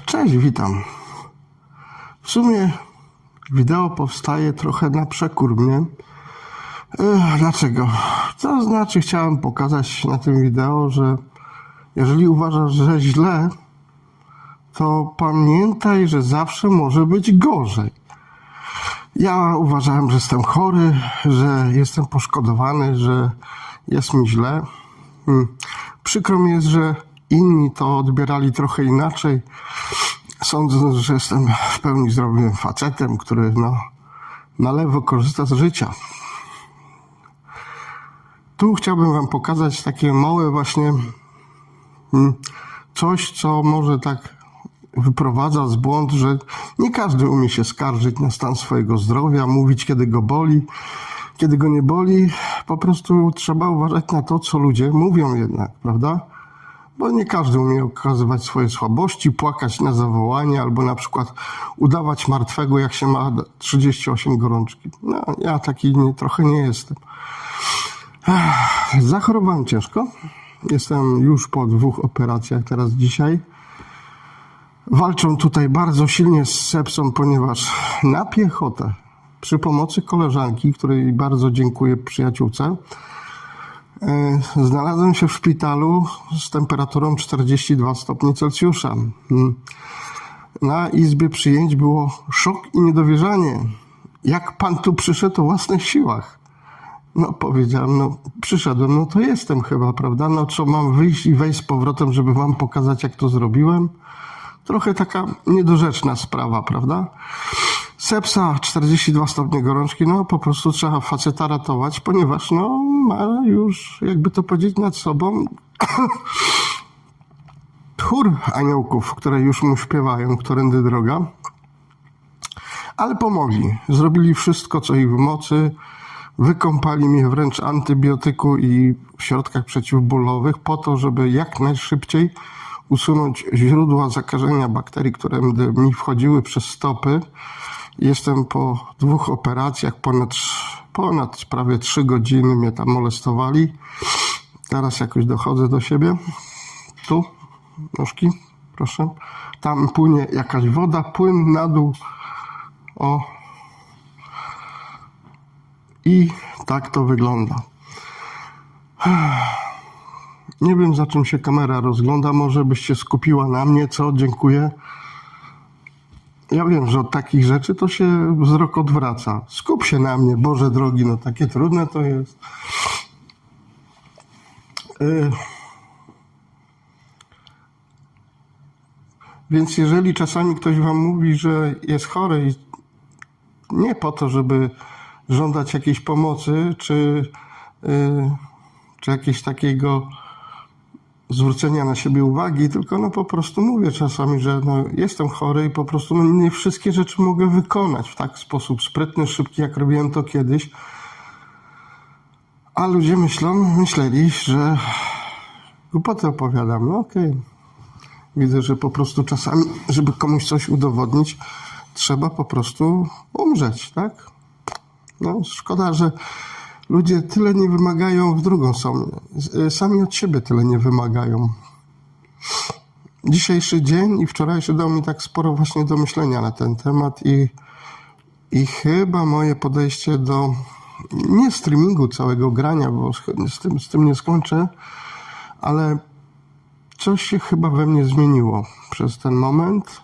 Cześć, witam. W sumie wideo powstaje trochę na przekór mnie. Dlaczego? To znaczy chciałem pokazać na tym wideo, że jeżeli uważasz, że źle, to pamiętaj, że zawsze może być gorzej. Ja uważałem, że jestem chory, że jestem poszkodowany, że jest mi źle. Przykro mi jest, że inni to odbierali trochę inaczej, sądząc, że jestem w pełni zdrowym facetem, który na lewo korzysta z życia. Tu chciałbym wam pokazać takie małe właśnie coś, co może tak wyprowadza z błąd, że nie każdy umie się skarżyć na stan swojego zdrowia, mówić kiedy go boli, kiedy go nie boli. Po prostu trzeba uważać na to, co ludzie mówią jednak, prawda? Bo nie każdy umie okazywać swoje słabości, płakać na zawołanie albo na przykład udawać martwego, jak się ma 38 gorączki. No, ja taki trochę nie jestem. Zachorowałem ciężko. Jestem już po 2 operacjach teraz dzisiaj. Walczą tutaj bardzo silnie z sepsą, ponieważ na piechotę przy pomocy koleżanki, której bardzo dziękuję, przyjaciółce, znalazłem się w szpitalu z temperaturą 42 stopnie Celsjusza. Na izbie przyjęć było szok i niedowierzanie. Jak pan tu przyszedł o własnych siłach? No powiedziałem, przyszedłem, to jestem chyba, prawda? Co mam wyjść i wejść z powrotem, żeby wam pokazać, jak to zrobiłem? Trochę taka niedorzeczna sprawa, prawda? Sepsa, 42 stopnie gorączki, po prostu trzeba faceta ratować, ponieważ ma już, jakby to powiedzieć, nad sobą chór aniołków, które już mu śpiewają, którędy droga. Ale pomogli. Zrobili wszystko, co ich w mocy. Wykąpali mnie wręcz antybiotyku i w środkach przeciwbólowych po to, żeby jak najszybciej usunąć źródła zakażenia bakterii, które mi wchodziły przez stopy. Jestem po 2 operacjach, ponad prawie 3 godziny mnie tam molestowali. Teraz jakoś dochodzę do siebie. Tu, nóżki, proszę. Tam płynie jakaś woda, płyn na dół. O. I tak to wygląda. Nie wiem, za czym się kamera rozgląda. Może byś się skupiła na mnie, co? Dziękuję. Ja wiem, że od takich rzeczy to się wzrok odwraca. Skup się na mnie, Boże drogi, takie trudne to jest. Więc jeżeli czasami ktoś wam mówi, że jest chory i nie po to, żeby żądać jakiejś pomocy, czy jakiegoś takiego zwrócenia na siebie uwagi, tylko po prostu mówię czasami, że jestem chory i po prostu nie wszystkie rzeczy mogę wykonać w tak sposób sprytny, szybki, jak robiłem to kiedyś. A ludzie myśleli, że głupoty opowiadam. Okej. Widzę, że po prostu czasami, żeby komuś coś udowodnić, trzeba po prostu umrzeć, tak? Szkoda, że ludzie tyle nie wymagają w drugą stronę. Sami od siebie tyle nie wymagają. Dzisiejszy dzień i wczorajszy dał mi tak sporo właśnie do myślenia na ten temat i chyba moje podejście do nie streamingu całego grania, bo z tym nie skończę, ale coś się chyba we mnie zmieniło przez ten moment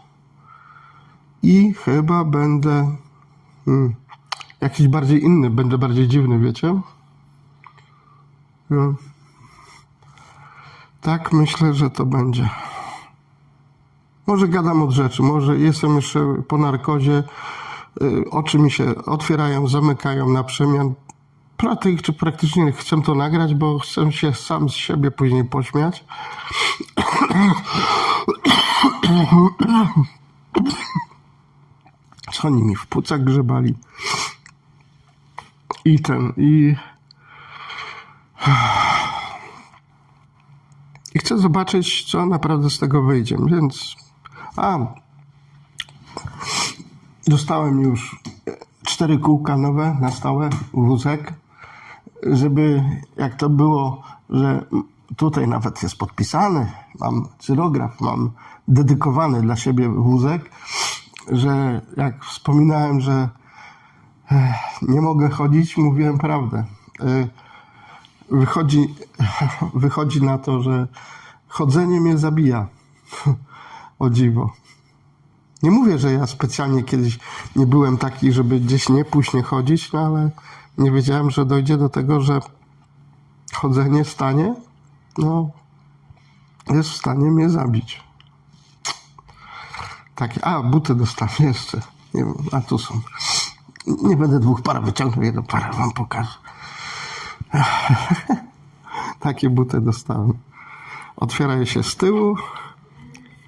i chyba będę jakiś bardziej inny, będę bardziej dziwny, wiecie? Tak myślę, że to będzie. Może gadam od rzeczy, może jestem jeszcze po narkozie, oczy mi się otwierają, zamykają na przemian. Praktycznie chcę to nagrać, bo chcę się sam z siebie później pośmiać. Co oni mi w płucach grzebali? I chcę zobaczyć, co naprawdę z tego wyjdzie, więc dostałem już 4 kółka nowe na stałe, wózek, żeby jak to było, że tutaj nawet jest podpisany, mam cyrograf, mam dedykowany dla siebie wózek, że jak wspominałem, że nie mogę chodzić, mówiłem prawdę. Wychodzi na to, że chodzenie mnie zabija. O dziwo. Nie mówię, że ja specjalnie kiedyś nie byłem taki, żeby gdzieś nie pójść, nie chodzić, no ale nie wiedziałem, że dojdzie do tego, że chodzenie, stanie, no jest w stanie mnie zabić. Takie, buty dostałem jeszcze. Nie wiem, a tu są. Nie będę 2 par wyciągnął, 1 parę wam pokażę. Takie buty dostałem. Otwiera je się z tyłu.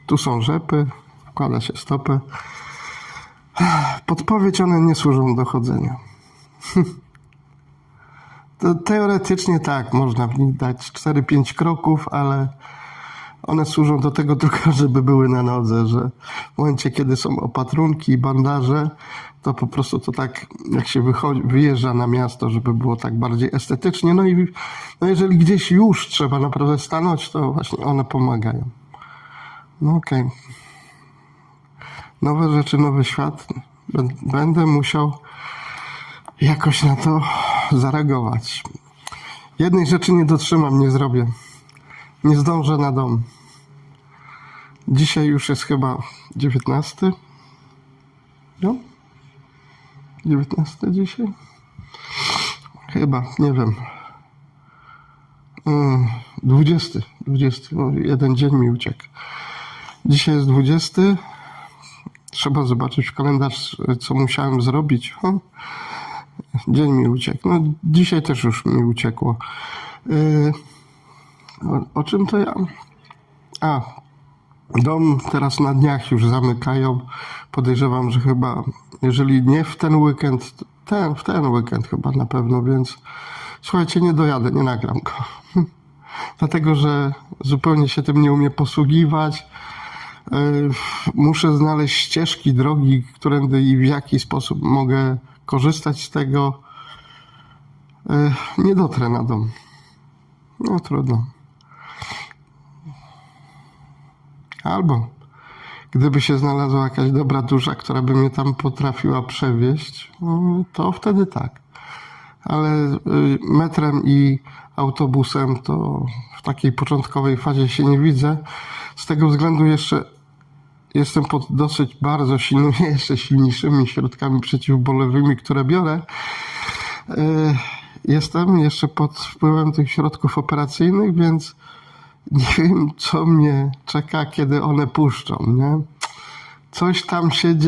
Tu są rzepy. Wkłada się stopę. Podpowiedź, one nie służą do chodzenia. To teoretycznie tak, można w nich dać 4-5 kroków, ale one służą do tego tylko, żeby były na nodze, że w momencie, kiedy są opatrunki i bandaże, to po prostu to tak, jak się wyjeżdża na miasto, żeby było tak bardziej estetycznie. No i jeżeli gdzieś już trzeba naprawdę stanąć, to właśnie one pomagają. No okej. Nowe rzeczy, nowy świat. Będę musiał jakoś na to zareagować. Jednej rzeczy nie dotrzymam, nie zrobię. Nie zdążę na dom. Dzisiaj już jest chyba 19. No? 19 dzisiaj? Chyba, nie wiem. 20, bo jeden dzień mi uciekł. Dzisiaj jest 20. Trzeba zobaczyć w kalendarz, co musiałem zrobić. Dzień mi uciekł. No, dzisiaj też już mi uciekło. O czym to ja? Dom teraz na dniach już zamykają. Podejrzewam, że chyba, jeżeli nie w ten weekend, w ten weekend chyba na pewno, więc słuchajcie, nie dojadę, nie nagram go. Dlatego, że zupełnie się tym nie umiem posługiwać. Muszę znaleźć ścieżki, drogi, którędy i w jaki sposób mogę korzystać z tego. Nie dotrę na dom. No trudno. Albo gdyby się znalazła jakaś dobra dusza, która by mnie tam potrafiła przewieźć, to wtedy tak. Ale metrem i autobusem to w takiej początkowej fazie się nie widzę. Z tego względu jeszcze jestem pod dosyć bardzo silnymi, jeszcze silniejszymi środkami przeciwbólowymi, które biorę. Jestem jeszcze pod wpływem tych środków operacyjnych, więc nie wiem, co mnie czeka, kiedy one puszczą, nie? Coś tam się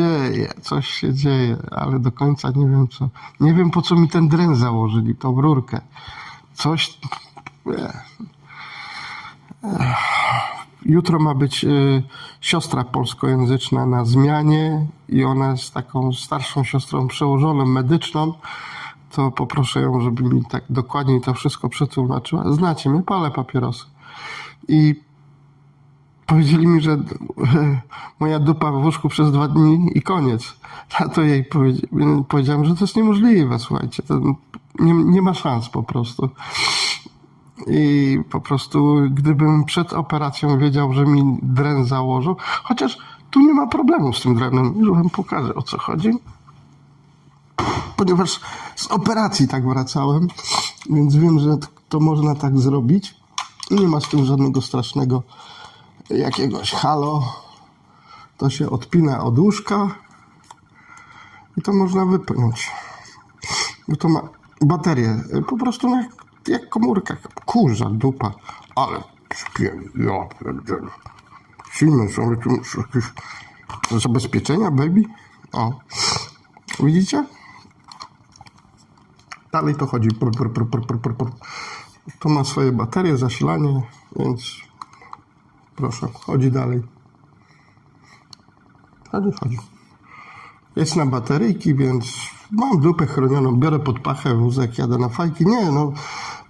dzieje, ale do końca nie wiem co. Nie wiem, po co mi ten dren założyli, tą rurkę. Coś... Jutro ma być siostra polskojęzyczna na zmianie i ona jest taką starszą siostrą przełożoną medyczną. To poproszę ją, żeby mi tak dokładniej to wszystko przetłumaczyła. Znacie mnie, palę papierosy. I powiedzieli mi, że moja dupa w łóżku przez 2 dni i koniec. A to jej powiedziałem, że to jest niemożliwe, słuchajcie. To nie ma szans po prostu. I po prostu gdybym przed operacją wiedział, że mi dren założą, chociaż tu nie ma problemu z tym drenem, już wam pokażę, o co chodzi. Ponieważ z operacji tak wracałem, więc wiem, że to można tak zrobić. Nie ma z tym żadnego strasznego jakiegoś halo. To się odpina od łóżka i to można wypnąć. Bo to ma baterię, po prostu jak komórka. Kurza dupa, ale śpię, ja pierdzielę. Silne są, ale tu jakieś zabezpieczenia, baby. O, widzicie? Dalej to chodzi. To ma swoje baterie, zasilanie, więc proszę, chodzi dalej. Chodzi. Jest na bateryjki, więc mam dupę chronioną, biorę pod pachę wózek, jadę na fajki. Nie, no,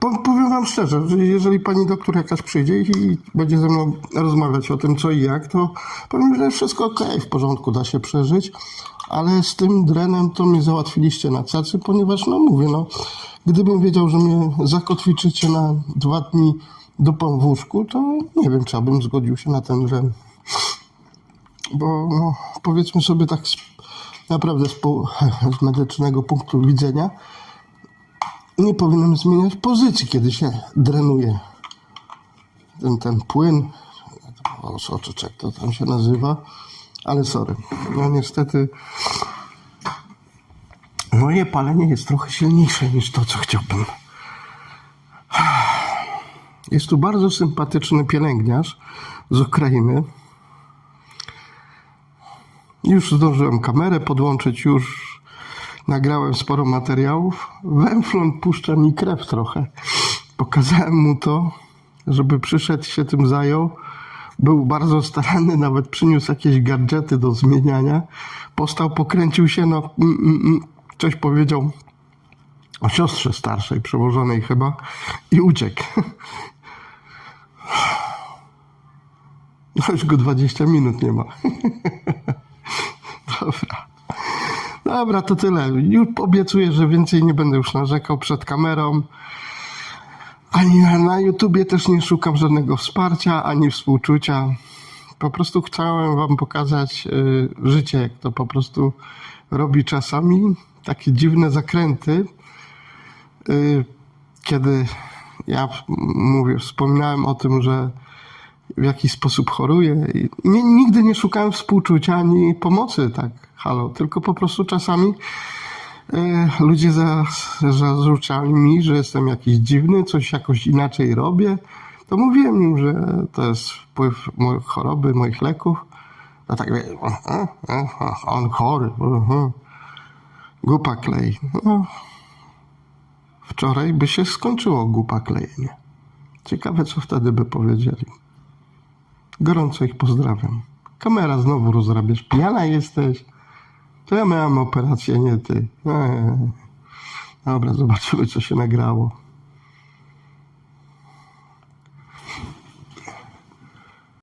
powiem wam szczerze, że jeżeli pani doktor jakaś przyjdzie i będzie ze mną rozmawiać o tym co i jak, to powiem, że wszystko okej, w porządku, da się przeżyć, ale z tym drenem to mnie załatwiliście na cacy, ponieważ, no mówię, no, gdybym wiedział, że mnie zakotwiczycie na 2 dni dupą w łóżku, to nie wiem, czy ja bym zgodził się na ten drzem. Bo no, powiedzmy sobie tak naprawdę z medycznego punktu widzenia nie powinienem zmieniać pozycji, kiedy się drenuje ten płyn, soczek to tam się nazywa, ale sorry, no niestety moje palenie jest trochę silniejsze niż to, co chciałbym. Jest tu bardzo sympatyczny pielęgniarz z Ukrainy. Już zdążyłem kamerę podłączyć, już nagrałem sporo materiałów. Węflon puszcza mi krew trochę. Pokazałem mu to, żeby przyszedł, się tym zajął. Był bardzo staranny, nawet przyniósł jakieś gadżety do zmieniania. Postał, pokręcił się, no coś powiedział o siostrze starszej, przełożonej chyba i uciekł. No już go 20 minut nie ma. Dobra, to tyle. Już obiecuję, że więcej nie będę już narzekał przed kamerą. Ani na YouTubie też nie szukam żadnego wsparcia, ani współczucia. Po prostu chciałem wam pokazać życie, jak to po prostu robi czasami. Takie dziwne zakręty. Kiedy ja wspominałem o tym, że w jakiś sposób choruję. Nigdy nie szukałem współczucia ani pomocy, tak, halo, tylko po prostu czasami ludzie zarzucali mi, że jestem jakiś dziwny, coś jakoś inaczej robię. To mówiłem im, że to jest wpływ moich choroby, moich leków. A tak on chory, głupa klej. No, wczoraj by się skończyło głupa klejenie. Ciekawe, co wtedy by powiedzieli. Gorąco ich pozdrawiam. Kamera znowu rozrabiasz. Pijana jesteś? To ja miałem operację, nie ty. Dobra, zobaczymy, co się nagrało.